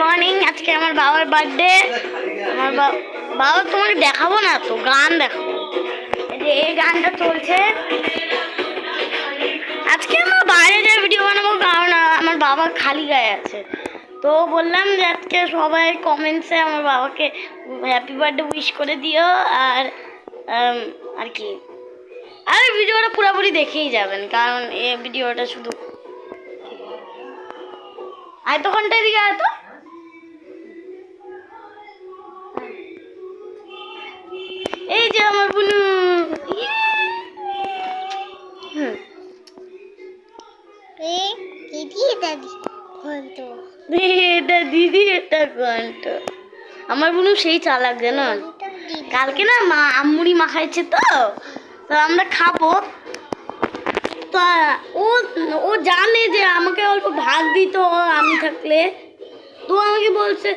Morning. আজকে আমার বাবার বার্থডে। আমার বাবা তোমাকে দেখাবো না তো, গান দেখাবো। এই গানটা চলছে। আজকে আমার বাইরে যে ভিডিও বানাবো, কারণ আমার বাবা খালি গায়ে আছে। তো বললাম যে আজকে সবাই কমেন্টসে আমার বাবাকে হ্যাপি বার্থডে উইশ করে দিও। আর কি, আর ভিডিওটা পুরোপুরি দেখেই যাবেন, কারণ এই ভিডিওটা শুধু আয় তো ঘন্টায় দিকে আয় তো। এই যে আমার বুনু, দিদি এটা ঘন্ট। আমার বুনু সেই চালাক জানো। কালকে না মা আমুড়ি মাখাইছে, তো আমরা খাবো। তা ও জানে যে আমাকে অল্প ভাগ দিত আমি থাকলে, তো আমাকে বলছে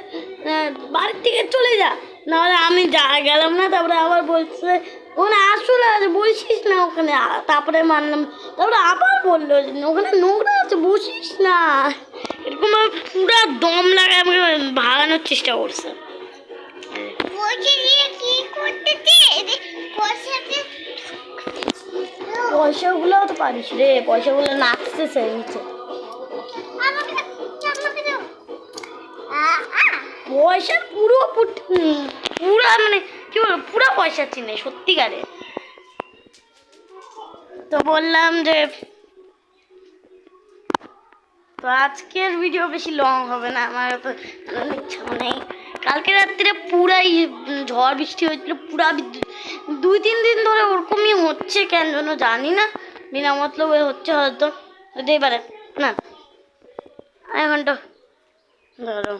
বাড়ির থেকে চলে যা, নাহলে আমি গেলাম না। তারপরে আবার বলছে ওখানে আসলে বসিস না ওখানে, তারপরে মানলাম। তারপরে আবার বললো ওখানে নোংরা আছে, বসিস না। এরকম পুরো দম লাগায় আমাকে ভাগানোর চেষ্টা করছে। পয়সাগুলো তো পারিস রে, পয়সাগুলো নাচতেছে নিচে। পয়সা পুরো মানে কি বলবো, পুরো পয়সা চিনে সত্যিকারে। তো বললাম যে তো আজকের ভিডিও বেশি লং হবে না, আমার তো ইচ্ছা নেই। কালকে রাত্রিরে পুরাই ঝড় বৃষ্টি হয়েছিল, পুরা 2-3 দিন ধরে ওরকমই হচ্ছে, কেন যেন জানি না, বিনা মতলবে হচ্ছে, হয়তো হতেই পারে না। এখন তো ধরো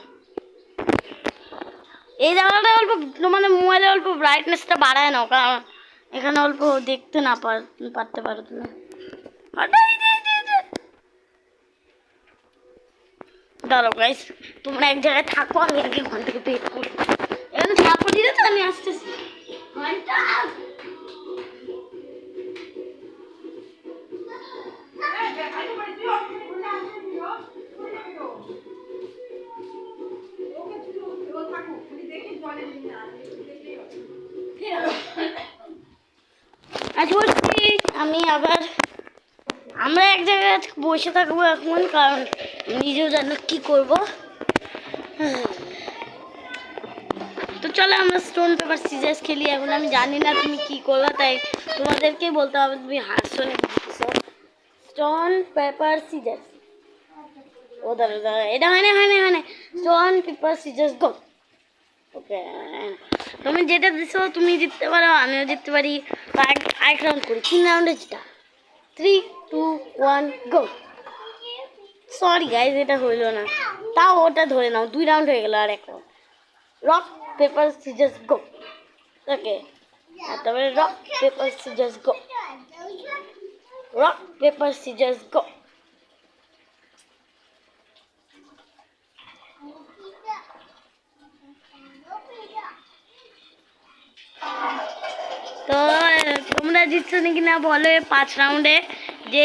এই জায়গাটা অল্প মানে মোবাইলে অল্প ব্রাইটনেসটা বাড়ায় নাও, কারণ এখানে অল্প দেখতে না পারতে পারো তুমি। দাঁড়ো গাইস, তোমরা এক জায়গায় থাকো, আমি আগে ঘন্টাকে পেট করি। এখানে থাকো, ঠিক আছে? আমি আসতেছি। ঘন্টা আমি আবার আমরা এক জায়গায় বসে থাকবো এখন, কারণ নিজেও জানো কি করব। তো চলো আমরা স্টোন পেপার সিজার্স খেলি। এখন আমি জানি না তুমি কি করবে, তাই তোমাদেরকেই বলতে হবে। তুমি হাসছো না বুঝছো? Stone paper scissors. ও দাঁড়া দাঁড়া, এটা হয় না স্টোন পেপার সিজার্স গো। ওকে, তুমি যেটা দিছো তুমি জিততে পারো, আমিও জিততে পারি। এক রাউন্ড করি, 3 রাউন্ডে জিতা। 3, 2, 1 গো। সরি গাইজ, এটা হইলো না। তাও ওটা ধরে নাও, 2 রাউন্ড হয়ে গেল। আর এক রাউন্ড। রক পেপার সিজার্স গো। ওকে, তারপরে রক পেপার সিজার্স গো। রক পেপার সিজার্স গো। তো তোমরা জিতছো নাকি না বলো 5 রাউন্ডে। যে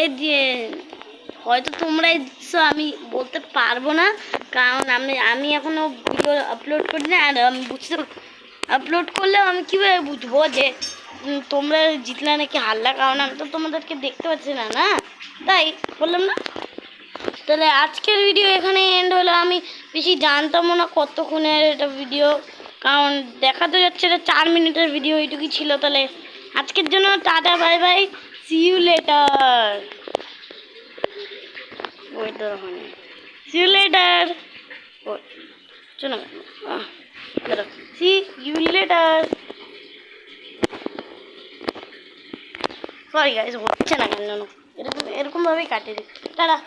হয়তো তোমরাই জিতছো, আমি বলতে পারবো না, কারণ আমি এখনো ভিডিও আপলোড করি না। আর আমি আপলোড করলেও আমি কীভাবে বুঝবো যে তোমরা জিতলে নাকি হারলা, কারণ আমি তো তোমাদেরকে দেখতে পাচ্ছি না, তাই বললাম না। তাহলে আজকের ভিডিও এখানে এন্ড হলো। আমি বেশি জানতামও না কতক্ষণের এটা ভিডিও, কারণ দেখাতে যাচ্ছে এটা 4 মিনিটের ভিডিও, এইটুকুই ছিল। তাহলে আজকের জন্য tata, bye bye, see you later. See you later, চলো see you later. Sorry guys, হচ্ছে না কেন, এরকমভাবেই কাটিয়ে দিই। টাটা।